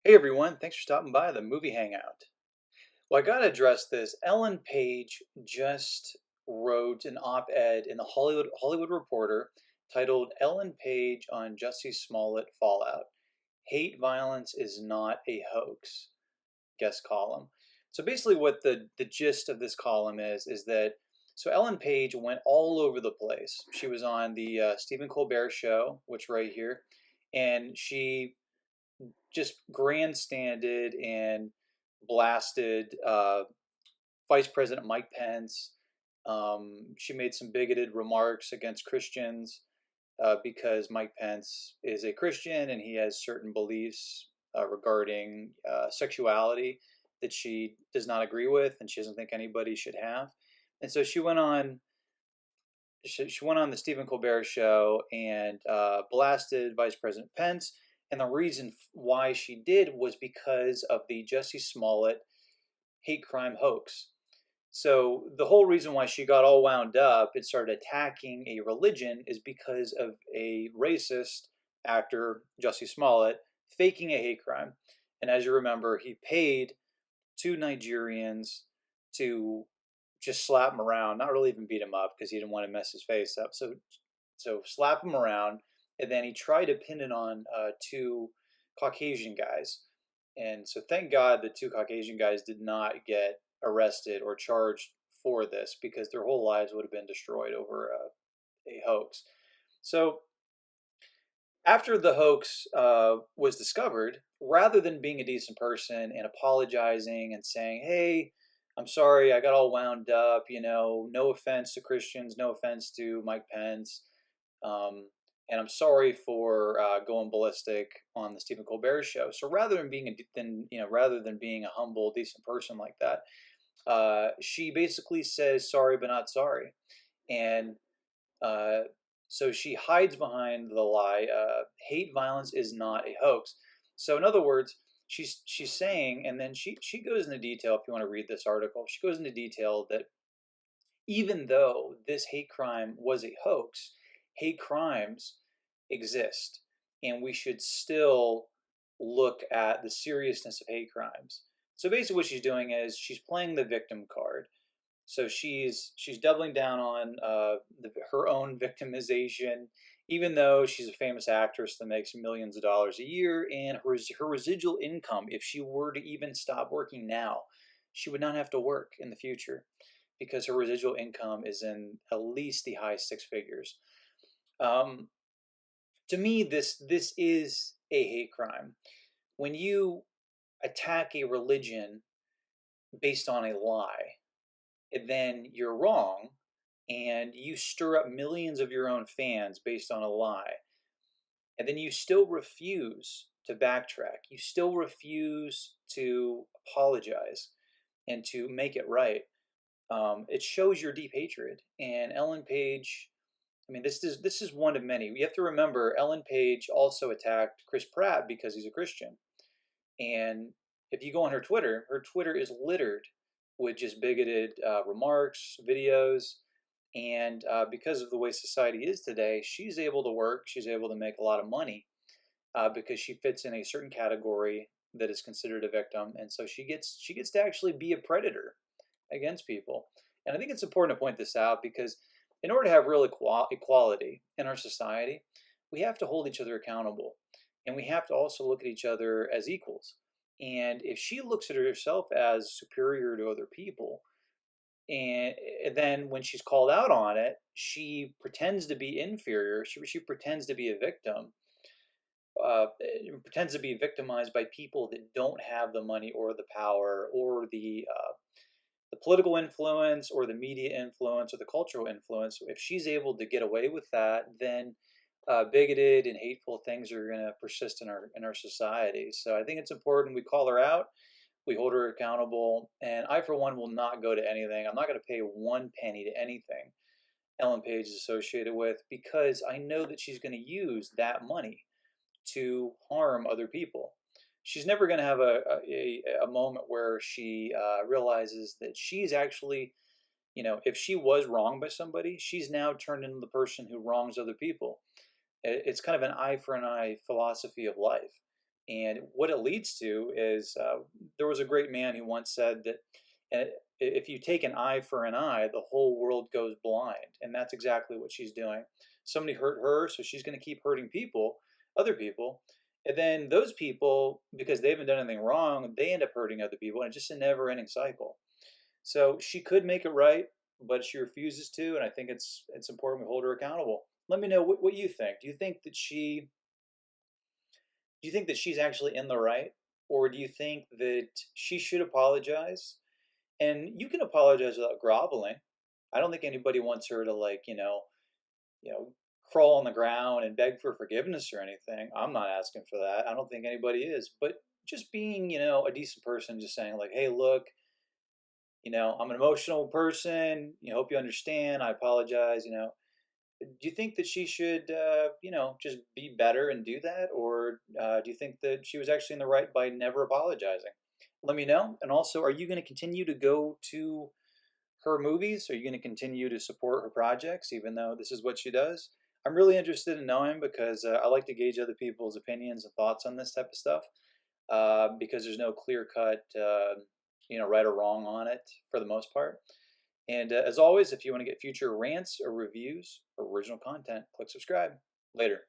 Hey everyone, thanks for stopping by the movie Hangout. Well, I gotta address this. Ellen Page just wrote an op-ed in the Hollywood Reporter titled "Ellen Page on Jussie Smollett Fallout: Hate Violence is Not a Hoax." Guest column. So basically, what the gist of this column is that Ellen Page went all over the place. She was on the Stephen Colbert show, which right here, and she just grandstanded and blasted Vice President Mike Pence. She made some bigoted remarks against Christians because Mike Pence is a Christian and he has certain beliefs regarding sexuality that she does not agree with and she doesn't think anybody should have. And so she went on. She went on the Stephen Colbert show and blasted Vice President Pence. And the reason why she did was because of the Jussie Smollett hate crime hoax. So the whole reason why she got all wound up and started attacking a religion is because of a racist actor, Jussie Smollett, faking a hate crime. And as you remember, he paid two Nigerians to just slap him around, not really even beat him up because he didn't want to mess his face up. So slap him around, and then he tried to pin it on two Caucasian guys. And so thank God the two Caucasian guys did not get arrested or charged for this because their whole lives would have been destroyed over a hoax. So after the hoax was discovered, rather than being a decent person and apologizing and saying, "Hey, I'm sorry, I got all wound up, no offense to Christians, no offense to Mike Pence, um, and I'm sorry for going ballistic on the Stephen Colbert show." So rather than being a humble, decent person like that, she basically says sorry but not sorry, and uh, so she hides behind the lie. Hate violence is not a hoax. So in other words, she's saying, and then she goes into detail. If you want to read this article, she goes into detail that even though this hate crime was a hoax, hate crimes exist, and we should still look at the seriousness of hate crimes. So basically, what she's doing is she's playing the victim card. So she's doubling down on her own victimization, even though she's a famous actress that makes millions of dollars a year, and her residual income, if she were to even stop working now, she would not have to work in the future because her residual income is in at least the high six figures. Um, to me, this is a hate crime. When you attack a religion based on a lie, then you're wrong and you stir up millions of your own fans based on a lie, and then you still refuse to backtrack, you still refuse to apologize and to make it right, it shows your deep hatred. And Ellen Page, I mean, this is one of many. You have to remember, Ellen Page also attacked Chris Pratt because he's a Christian. And if you go on her Twitter is littered with just bigoted remarks, videos, and because of the way society is today, she's able to work. She's able to make a lot of money because she fits in a certain category that is considered a victim, and so she gets to actually be a predator against people. And I think it's important to point this out because in order to have real equality in our society, we have to hold each other accountable, and we have to also look at each other as equals. And if she looks at herself as superior to other people, and then when she's called out on it, she pretends to be inferior. She pretends to be a victim, uh, pretends to be victimized by people that don't have the money or the power or the political influence or the media influence or the cultural influence. If she's able to get away with that, then bigoted and hateful things are going to persist in our society. So I think it's important we call her out, we hold her accountable, and I, for one, will not go to anything. I'm not going to pay one penny to anything Ellen Page is associated with because I know that she's going to use that money to harm other people. She's never going to have a moment where she realizes that she's actually, if she was wronged by somebody, she's now turned into the person who wrongs other people. It's kind of an eye for an eye philosophy of life. And what it leads to is there was a great man who once said that if you take an eye for an eye, the whole world goes blind. And that's exactly what she's doing. Somebody hurt her, so she's going to keep hurting people, other people. And then those people, because they haven't done anything wrong, they end up hurting other people. And it's just a never ending cycle. So she could make it right, but she refuses to. And I think it's important we hold her accountable. Let me know what you think. Do you think that she's actually in the right, or do you think that she should apologize? And you can apologize without groveling. I don't think anybody wants her to you know, crawl on the ground and beg for forgiveness or anything. I'm not asking for that. I don't think anybody is. But just being, a decent person, just saying like, "Hey, look, I'm an emotional person. Hope you understand. I apologize. Do you think that she should, just be better and do that, or do you think that she was actually in the right by never apologizing? Let me know. And also, are you going to continue to go to her movies? Are you going to continue to support her projects, even though this is what she does? I'm really interested in knowing because I like to gauge other people's opinions and thoughts on this type of stuff because there's no clear cut, right or wrong on it for the most part. And as always, if you want to get future rants or reviews or original content, click subscribe. Later.